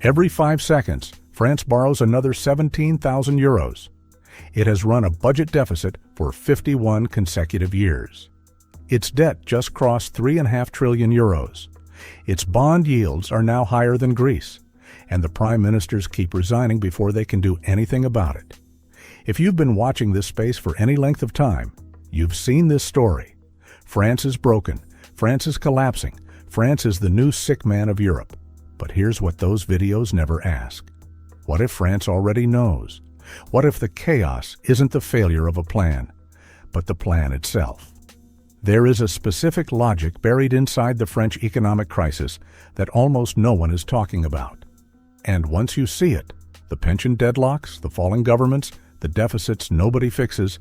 Every 5 seconds, France borrows another 17,000 euros. It has run a budget deficit for 51 consecutive years. Its debt just crossed 3.5 trillion euros. Its bond yields are now higher than Greece, and the prime ministers keep resigning before they can do anything about it. If you've been watching this space for any length of time, you've seen this story. France is broken. France is collapsing. France is the new sick man of Europe. But here's what those videos never ask. What if France already knows? What if the chaos isn't the failure of a plan, but the plan itself? There is a specific logic buried inside the French economic crisis that almost no one is talking about. And once you see it, the pension deadlocks, the falling governments, the deficits nobody fixes,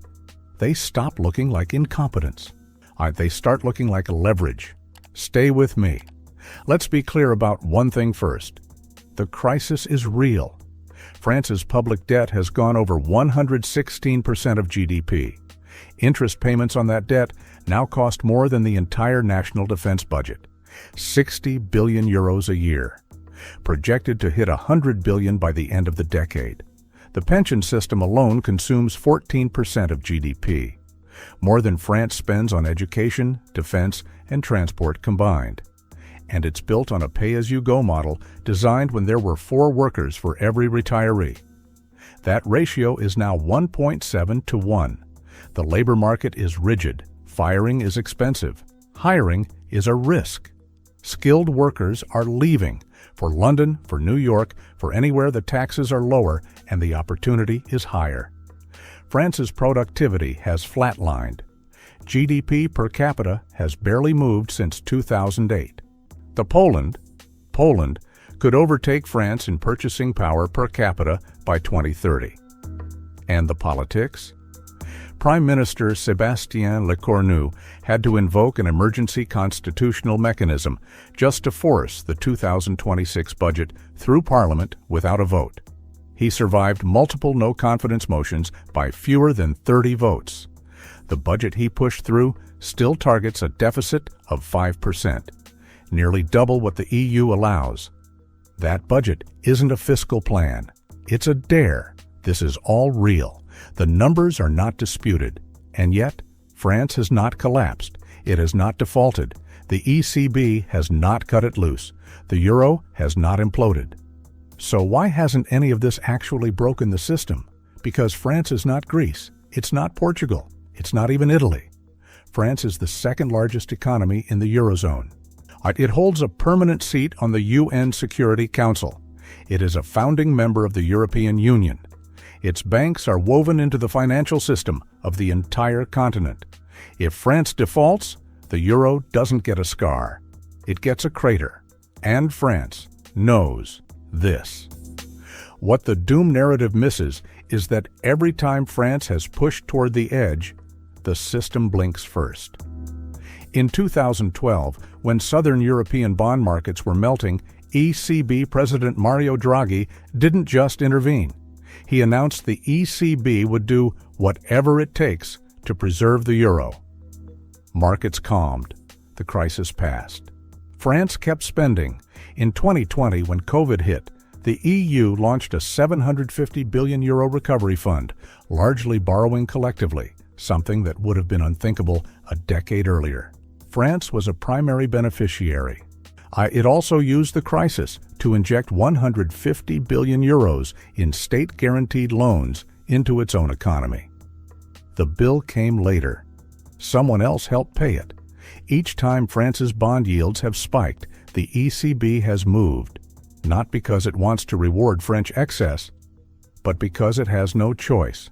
they stop looking like incompetence. They start looking like a leverage. Stay with me. Let's be clear about one thing first. The crisis is real. France's public debt has gone over 116% of GDP. Interest payments on that debt now cost more than the entire national defense budget, 60 billion euros a year, projected to hit 100 billion by the end of the decade. The pension system alone consumes 14% of GDP, more than France spends on education, defense, and transport combined. And it's built on a pay-as-you-go model designed when there were 4 workers for every retiree. That ratio is now 1.7 to 1. The labor market is rigid. Firing is expensive. Hiring is a risk. Skilled workers are leaving for London, for New York, for anywhere the taxes are lower and the opportunity is higher. France's productivity has flatlined. GDP per capita has barely moved since 2008. Poland could overtake France in purchasing power per capita by 2030. And the politics? Prime Minister Sébastien Lecornu had to invoke an emergency constitutional mechanism just to force the 2026 budget through Parliament without a vote. He survived multiple no-confidence motions by fewer than 30 votes. The budget he pushed through still targets a deficit of 5%, nearly double what the EU allows. That budget isn't a fiscal plan. It's a dare. This is all real. The numbers are not disputed. And yet, France has not collapsed. It has not defaulted. The ECB has not cut it loose. The euro has not imploded. So why hasn't any of this actually broken the system? Because France is not Greece. It's not Portugal. It's not even Italy. France is the second largest economy in the Eurozone. It holds a permanent seat on the UN Security Council. It is a founding member of the European Union. Its banks are woven into the financial system of the entire continent. If France defaults, the euro doesn't get a scar. It gets a crater. And France knows this. What the doom narrative misses is that every time France has pushed toward the edge, the system blinks first. In 2012, when southern European bond markets were melting, ECB President Mario Draghi didn't just intervene. He announced the ECB would do whatever it takes to preserve the euro. Markets calmed. The crisis passed. France kept spending. In 2020, when COVID hit, the EU launched a 750 billion euro recovery fund, largely borrowing collectively, something that would have been unthinkable a decade earlier. France was a primary beneficiary. It also used the crisis to inject 150 billion euros in state-guaranteed loans into its own economy. The bill came later. Someone else helped pay it. Each time France's bond yields have spiked, the ECB has moved, not because it wants to reward French excess, but because it has no choice.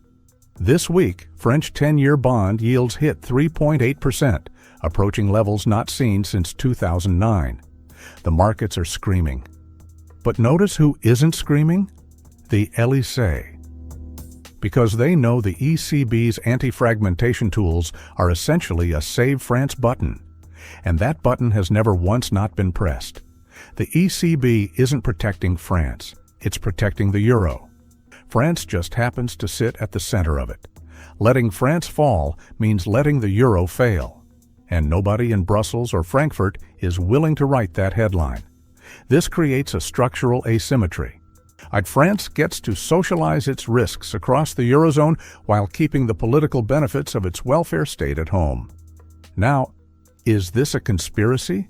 This week, French 10-year bond yields hit 3.8%, approaching levels not seen since 2009. The markets are screaming. But notice who isn't screaming? The Élysée. Because they know the ECB's anti-fragmentation tools are essentially a Save France button. And that button has never once not been pressed. The ECB isn't protecting France. It's protecting the euro. France just happens to sit at the center of it. Letting France fall means letting the euro fail. And nobody in Brussels or Frankfurt is willing to write that headline. This creates a structural asymmetry. France gets to socialize its risks across the Eurozone while keeping the political benefits of its welfare state at home. Now, is this a conspiracy?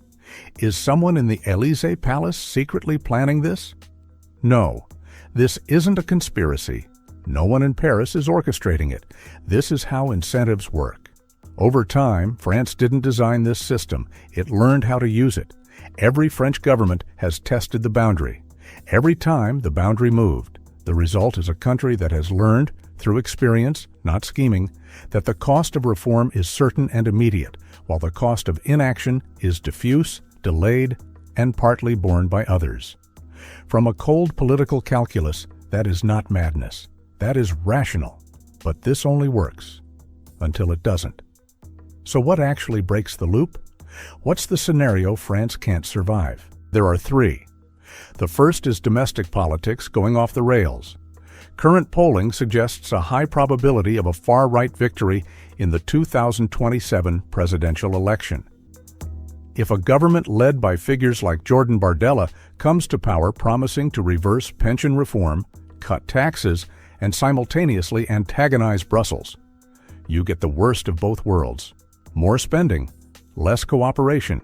Is someone in the Élysée Palace secretly planning this? No, this isn't a conspiracy. No one in Paris is orchestrating it. This is how incentives work. Over time, France didn't design this system. It learned how to use it. Every French government has tested the boundary. Every time the boundary moved, the result is a country that has learned, through experience, not scheming, that the cost of reform is certain and immediate, while the cost of inaction is diffuse, delayed, and partly borne by others. From a cold political calculus, that is not madness. That is rational. But this only works until it doesn't. So what actually breaks the loop? What's the scenario France can't survive? There are three. The first is domestic politics going off the rails. Current polling suggests a high probability of a far-right victory in the 2027 presidential election. If a government led by figures like Jordan Bardella comes to power promising to reverse pension reform, cut taxes, and simultaneously antagonize Brussels, you get the worst of both worlds. More spending, less cooperation,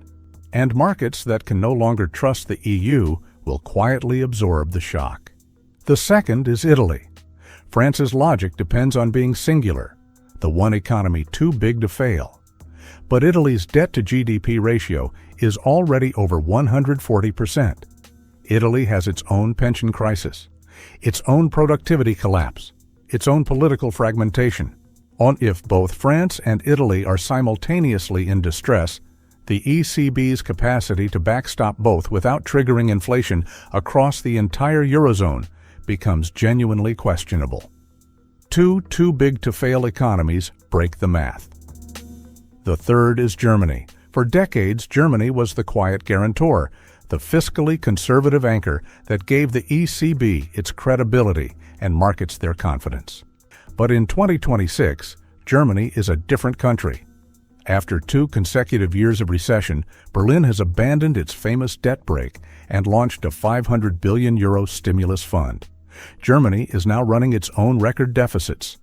and markets that can no longer trust the EU will quietly absorb the shock. The second is Italy. France's logic depends on being singular, the one economy too big to fail. But Italy's debt-to-GDP ratio is already over 140%. Italy has its own pension crisis, its own productivity collapse, its own political fragmentation. If both France and Italy are simultaneously in distress, the ECB's capacity to backstop both without triggering inflation across the entire Eurozone becomes genuinely questionable. Two too-big-to-fail economies break the math. The third is Germany. For decades, Germany was the quiet guarantor, the fiscally conservative anchor that gave the ECB its credibility and markets their confidence. But in 2026, Germany is a different country. After 2 consecutive years of recession, Berlin has abandoned its famous debt brake and launched a €500 billion stimulus fund. Germany is now running its own record deficits.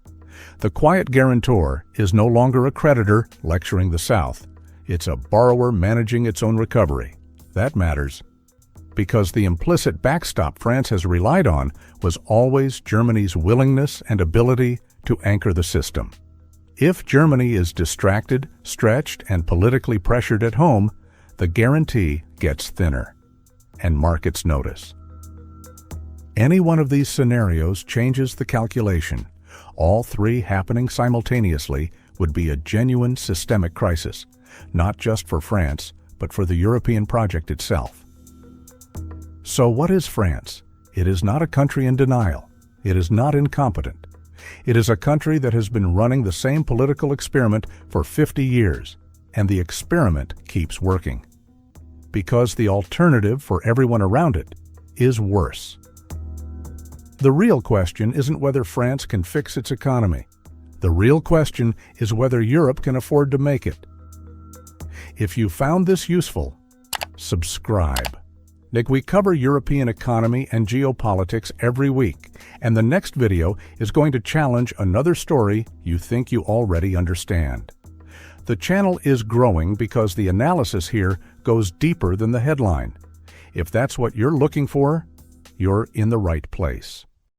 The quiet guarantor is no longer a creditor lecturing the South. It's a borrower managing its own recovery. That matters, because the implicit backstop France has relied on was always Germany's willingness and ability to anchor the system. If Germany is distracted, stretched, and politically pressured at home, the guarantee gets thinner, and markets notice. Any one of these scenarios changes the calculation. All three happening simultaneously would be a genuine systemic crisis, not just for France, but for the European project itself. So what is France? It is not a country in denial. It is not incompetent. It is a country that has been running the same political experiment for 50 years, and the experiment keeps working. Because the alternative for everyone around it is worse. The real question isn't whether France can fix its economy. The real question is whether Europe can afford to make it. If you found this useful, subscribe. We cover European economy and geopolitics every week, and the next video is going to challenge another story you think you already understand. The channel is growing because the analysis here goes deeper than the headline. If that's what you're looking for, you're in the right place.